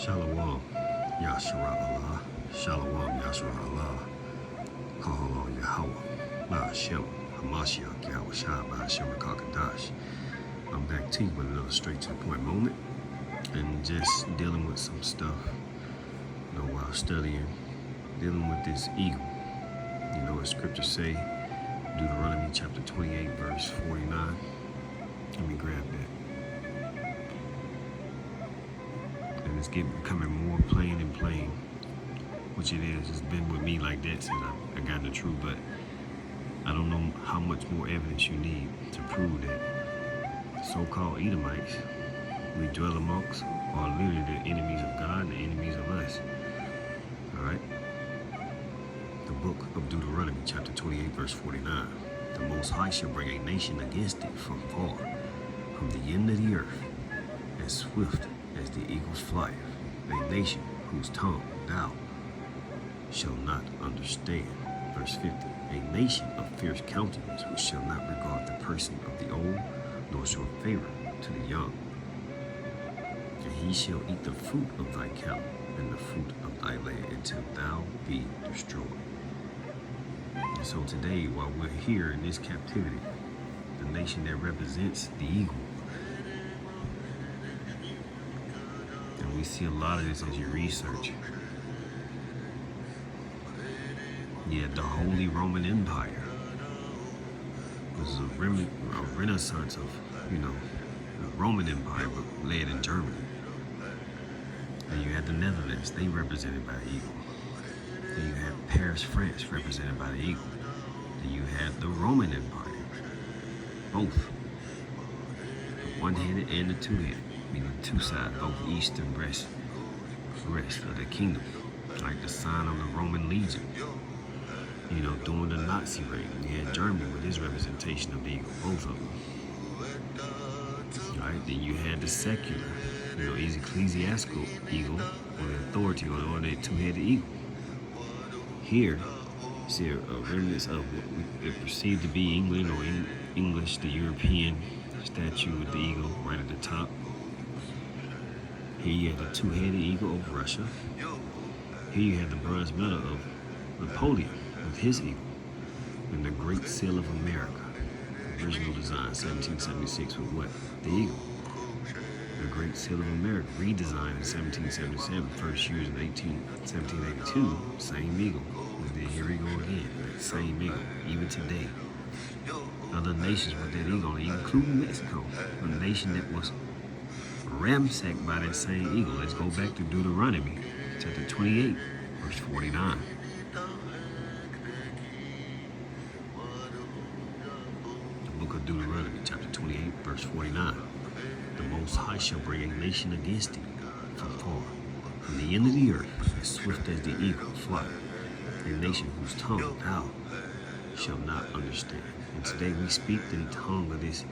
Shalom, Yashara Allah. Shalom, Yashara Allah. Kahalo Yahweh. La Hashem. Hamashiach Yahweh Shai Hashem Kakadash. I'm back to you with another straight to the point moment. And just dealing with some stuff, while studying, dealing with this eagle. As scriptures say, Deuteronomy chapter 28, verse 49. Let me grab that. And it's becoming more plain and plain, which it is. It's been with me like that since I got the truth, but I don't know how much more evidence you need to prove that so-called Edomites we dwell amongst are literally the enemies of God and the enemies of us. All right? The book of Deuteronomy, chapter 28, verse 49. The Most High shall bring a nation against it from far, from the end of the earth, as swift as the eagle's flight, a nation whose tongue thou shalt not understand. Verse 50. A nation of fierce countenance, who shall not regard the person of the old, nor show favor to the young. And he shall eat the fruit of thy cattle and the fruit of thy land until thou be destroyed. And so today, while we're here in this captivity, the nation that represents the eagle, and we see a lot of this as you research. The Holy Roman Empire was a renaissance of, the Roman Empire, but led in Germany. And you had the Netherlands, they represented by the eagle. Then you had Paris, France, represented by the eagle. Then you had the Roman Empire, both the one-headed and the two-headed, meaning two sides, both east and west of the kingdom, like the sign of the Roman legion. During the Nazi reign, you had Germany with its representation of the eagle, both of them. Right? Then you had the secular, ecclesiastical eagle, or the authority, or the two-headed eagle. Here, you see a remnants of what we perceive to be England or English, the European statue with the eagle right at the top. Here you had the two-headed eagle of Russia. Here you had the bronze medal of Napoleon with his eagle, and the Great Seal of America, original design, 1776, with what? The eagle. The Great Seal of America, redesigned in 1777, first used in 1782, same eagle. And then here we go again, that same eagle, even today. Other nations with that eagle, including Mexico, a nation that was ramsacked by that same eagle. Let's go back to Deuteronomy, chapter 28, verse 49. Deuteronomy chapter 28, verse 49. The Most High shall bring a nation against thee from far, from the end of the earth, as swift as the eagle flight, a nation whose tongue thou shalt not understand. And today we speak the tongue of this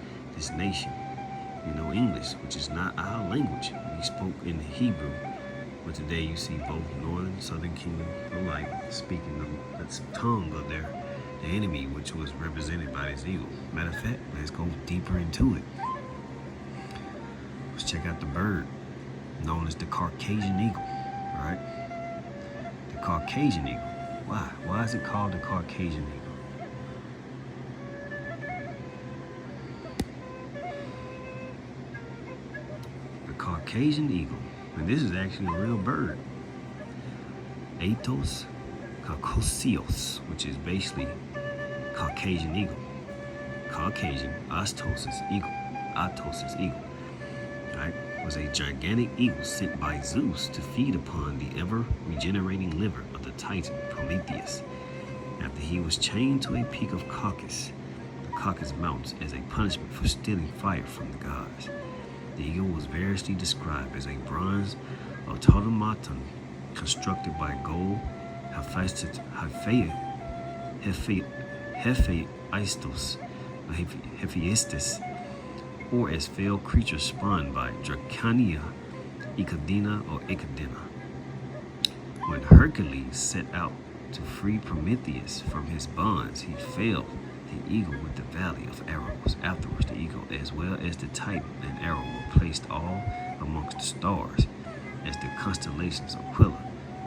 nation, English, which is not our language. We spoke in Hebrew, but today you see both northern, southern kingdom alike speaking the tongue of the enemy, which was represented by this eagle. Matter of fact, let's go deeper into it. Let's check out the bird known as the Caucasian eagle, right? The Caucasian eagle. Why? Why is it called the Caucasian eagle? The Caucasian eagle, and this is actually a real bird. Atos caucasios, which is basically Caucasian eagle. Caucasian, Atos is eagle, right? Was a gigantic eagle sent by Zeus to feed upon the ever-regenerating liver of the Titan Prometheus, after he was chained to a peak of Caucasus, the Caucasus Mountains, as a punishment for stealing fire from the gods. The eagle was variously described as a bronze automaton constructed by gold Hephaestus, or as fell creatures spun by Dracania, Echidna, or Echidna. When Hercules set out to free Prometheus from his bonds, he felled the eagle with the valley of arrows. Afterwards, the eagle, as well as the Titan and arrow, were placed all amongst the stars, as the constellations of Aquila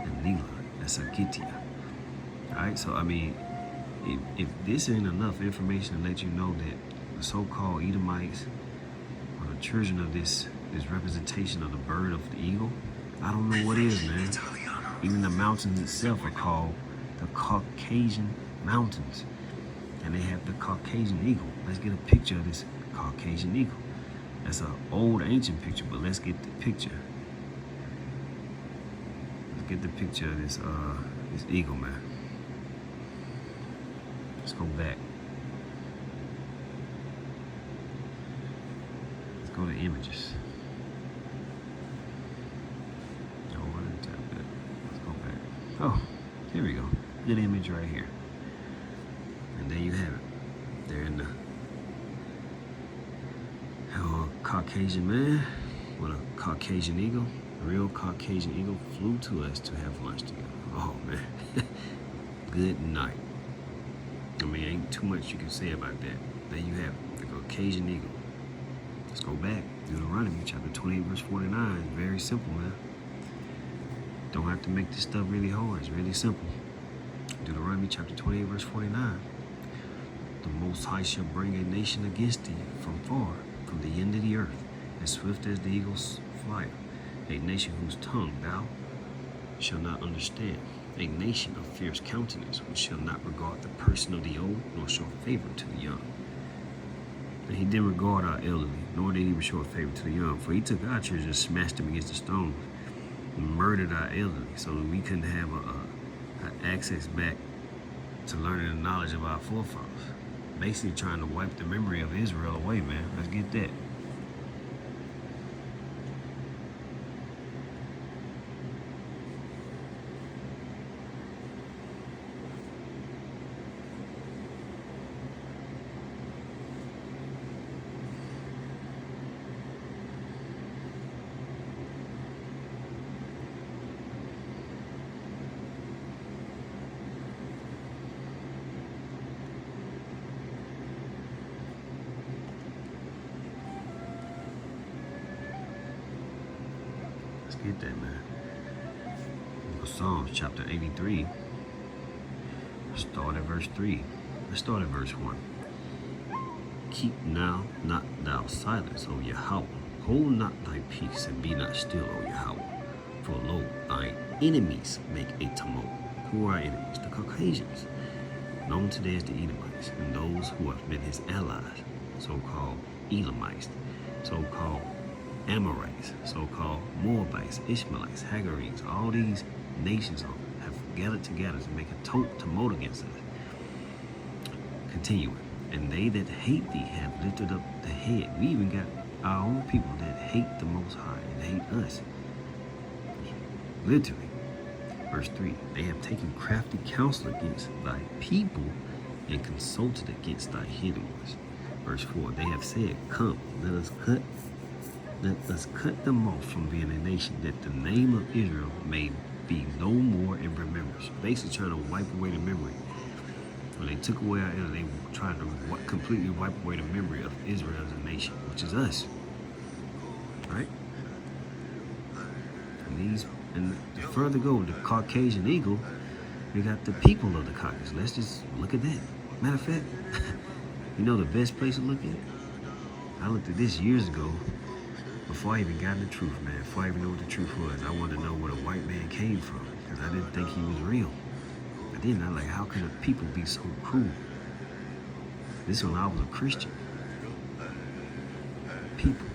and Nila and Sagitia. Alright, so I mean, if this ain't enough information to let you know that the so-called Edomites are the children of this representation of the bird of the eagle, I don't know what is, man. Even the mountains itself are called the Caucasian Mountains. And they have the Caucasian eagle. Let's get a picture of this Caucasian eagle. That's an old ancient picture, but let's get the picture. Let's get the picture of this eagle, man. Let's go back. Let's go to images. Let's go back. Oh, here we go. Good image right here. And there you have it. They're in the Caucasian man with a Caucasian eagle. A real Caucasian eagle flew to us to have lunch together. Oh man. Good night. I mean, ain't too much you can say about that. There you have it. The Caucasian eagle. Let's go back. Deuteronomy chapter 28 verse 49. Very simple, man. Don't have to make this stuff really hard. It's really simple. Deuteronomy chapter 28 verse 49. The Most High shall bring a nation against thee from far, from the end of the earth, as swift as the eagle's flight. A nation whose tongue thou shalt not understand. A nation of fierce countenance, which shall not regard the person of the old, nor show favor to the young. And he didn't regard our elderly, nor did he show favor to the young. For he took our children and smashed them against the stones, and murdered our elderly, so that we couldn't have a access back to learning the knowledge of our forefathers. Basically trying to wipe the memory of Israel away, man. Let's get that. Get that, man. Psalms chapter 83. Start at verse 3. Let's start at verse 1. Keep now not thou silence, O Yahweh. Hold not thy peace, and be not still, O Yahweh. For lo, thine enemies make a tumult. Who are our enemies? The Caucasians, known today as the Edomites, and those who have been his allies, so-called Elamites, so-called Amorites, so-called Moabites, Ishmaelites, Hagarenes. All these nations have gathered together to make a tumult against us. Continuing. And they that hate thee have lifted up the head. We even got our own people that hate the Most High and hate us. Literally. Verse 3. They have taken crafty counsel against thy people and consulted against thy hidden ones. Verse 4. They have said, come, let us cut them off from being a nation, that the name of Israel may be no more in remembrance. Basically trying to wipe away the memory. When they took away our elder, they were trying to completely wipe away the memory of Israel as a nation, which is us. Right? And to further go, the Caucasian eagle, we got the people of the Caucasus. Let's just look at that. Matter of fact, you know the best place to look at it? I looked at this years ago. Before I even got the truth, man, before I even knew what the truth was, I wanted to know where the white man came from, because I didn't think he was real. But then I like, how can the people be so cruel? This is when I was a Christian. People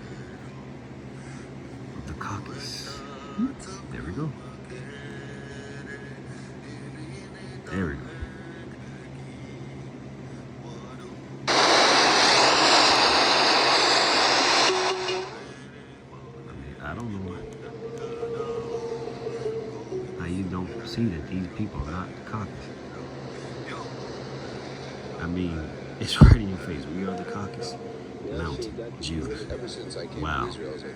of the Caucasus. There we go. There we go. I don't know how you don't see that these people are not the Caucasus. I mean, it's right in your face. We are the Caucasus Mountain Jews. Wow.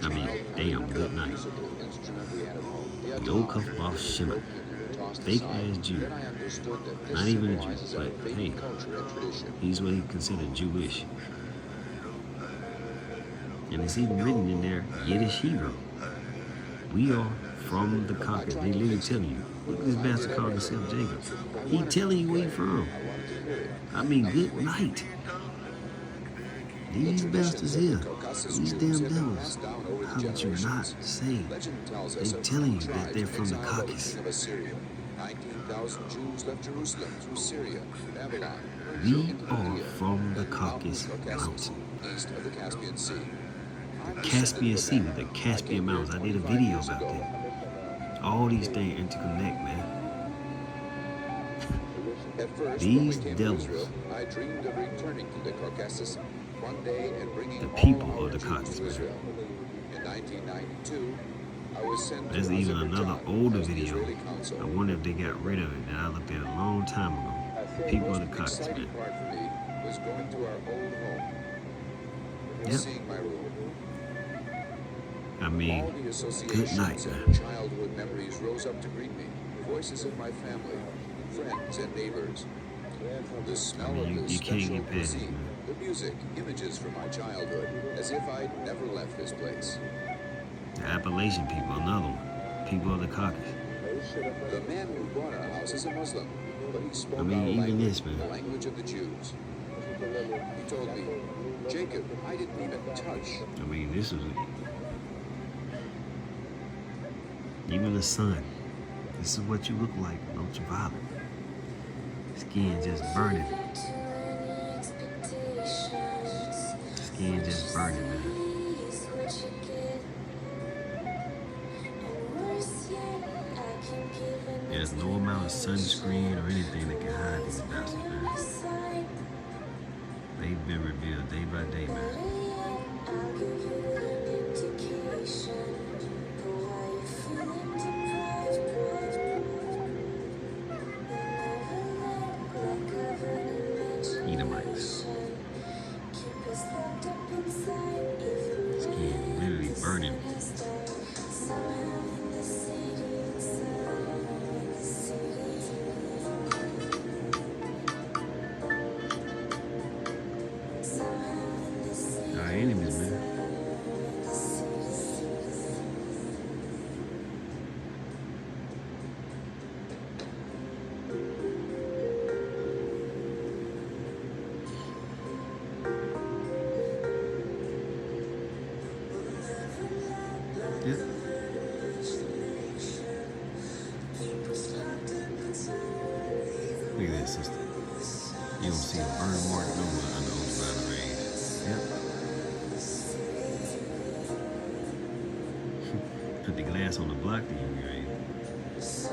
I mean, damn, good night. No cuff off Shema. Fake ass Jew. Not even a Jew, but hey, he's what he considered Jewish. And it's even written in there, Yiddish Hebrew. We are from the Caucasus. They literally telling you. Look at this bastard called himself Jacob. He telling you where he from. I mean, good night. These bastards here, these damn devils, how would you not say? They telling you that they're from the Caucasus. 19,000 Jews left Jerusalem through Syria, Babylon. We are from the Caucasus Mountain. East of the Caspian Sea. The Caspian Sea with the Caspian Mountains. I did a video about that. All these things interconnect, man. At first, These when we came devils, to Israel, I dreamed of returning to the Caucasus one day and bringing the all people our of the Jews Caucasus, to man. Israel. In 1992, I was sent There's to even another Azerbaijan older as the video. Israeli consul. I wonder if they got rid of it that I looked at a long time ago. The people of the Caucasus, exciting man. part for me was going to our old home. Yep. Seeing my room. I All mean, the good associations night, and man. childhood memories rose up to greet me. Voices of my family, friends, and neighbors. The smell mean, of the you can't special get past it, cuisine, man. the music, images from my childhood, as if I'd never left this place. The Appalachian people, another one. People of the Caucasus. The man who bought our house is a Muslim, but he spoke I mean, our even language, this, man. the language of the Jews. He told me, Jacob, I didn't even touch. I mean, this is even the sun. This is what you look like, ultraviolet. Skin just burning. Skin just burning, man. There's no amount of sunscreen or anything that can hide these bastards, man. They've been revealed day by day, man. Edomites. Skin literally burning. Our enemies, man. Yep. Look at that, sister. You don't see a burn mark no more under ultraviolet rays. Yep. Put the glass on the block, the UV rays.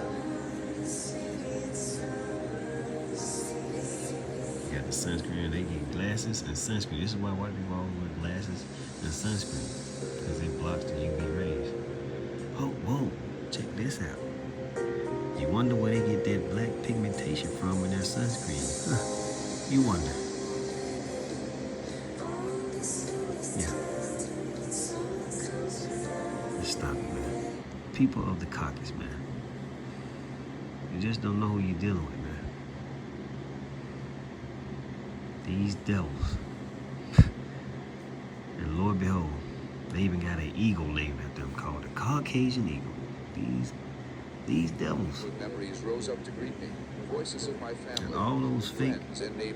Got the sunscreen. They get glasses and sunscreen. This is why white people always wear glasses and sunscreen, because it blocks the UV rays. Oh, whoa! Check this out. You wonder where they get that black pigmentation from in their sunscreen. Huh. You wonder. Yeah. Just stop it, man. People of the Caucasus, man. You just don't know who you're dealing with, man. These devils. And Lord behold, they even got an eagle named after them called the Caucasian eagle. These devils. Memories rose up to greet me. Voices of my family, and all those fake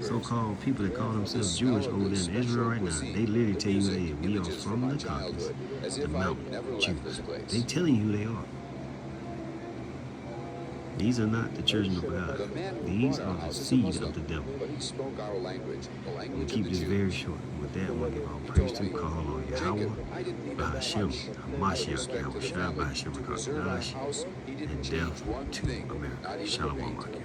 so-called people that call themselves Jewish over there in Israel right now, they literally tell you that we are from the Caucasus, the mountain Jews. They telling you who they are. These are not the children of God. These are the seed of the devil. We'll keep this very short. With that, we'll give all praise to Call on Yahweh, Bahashem, Hamashiach, Yahweh, Shai, Bahashem, Rakakanash, and death to America. Shalom, Akim.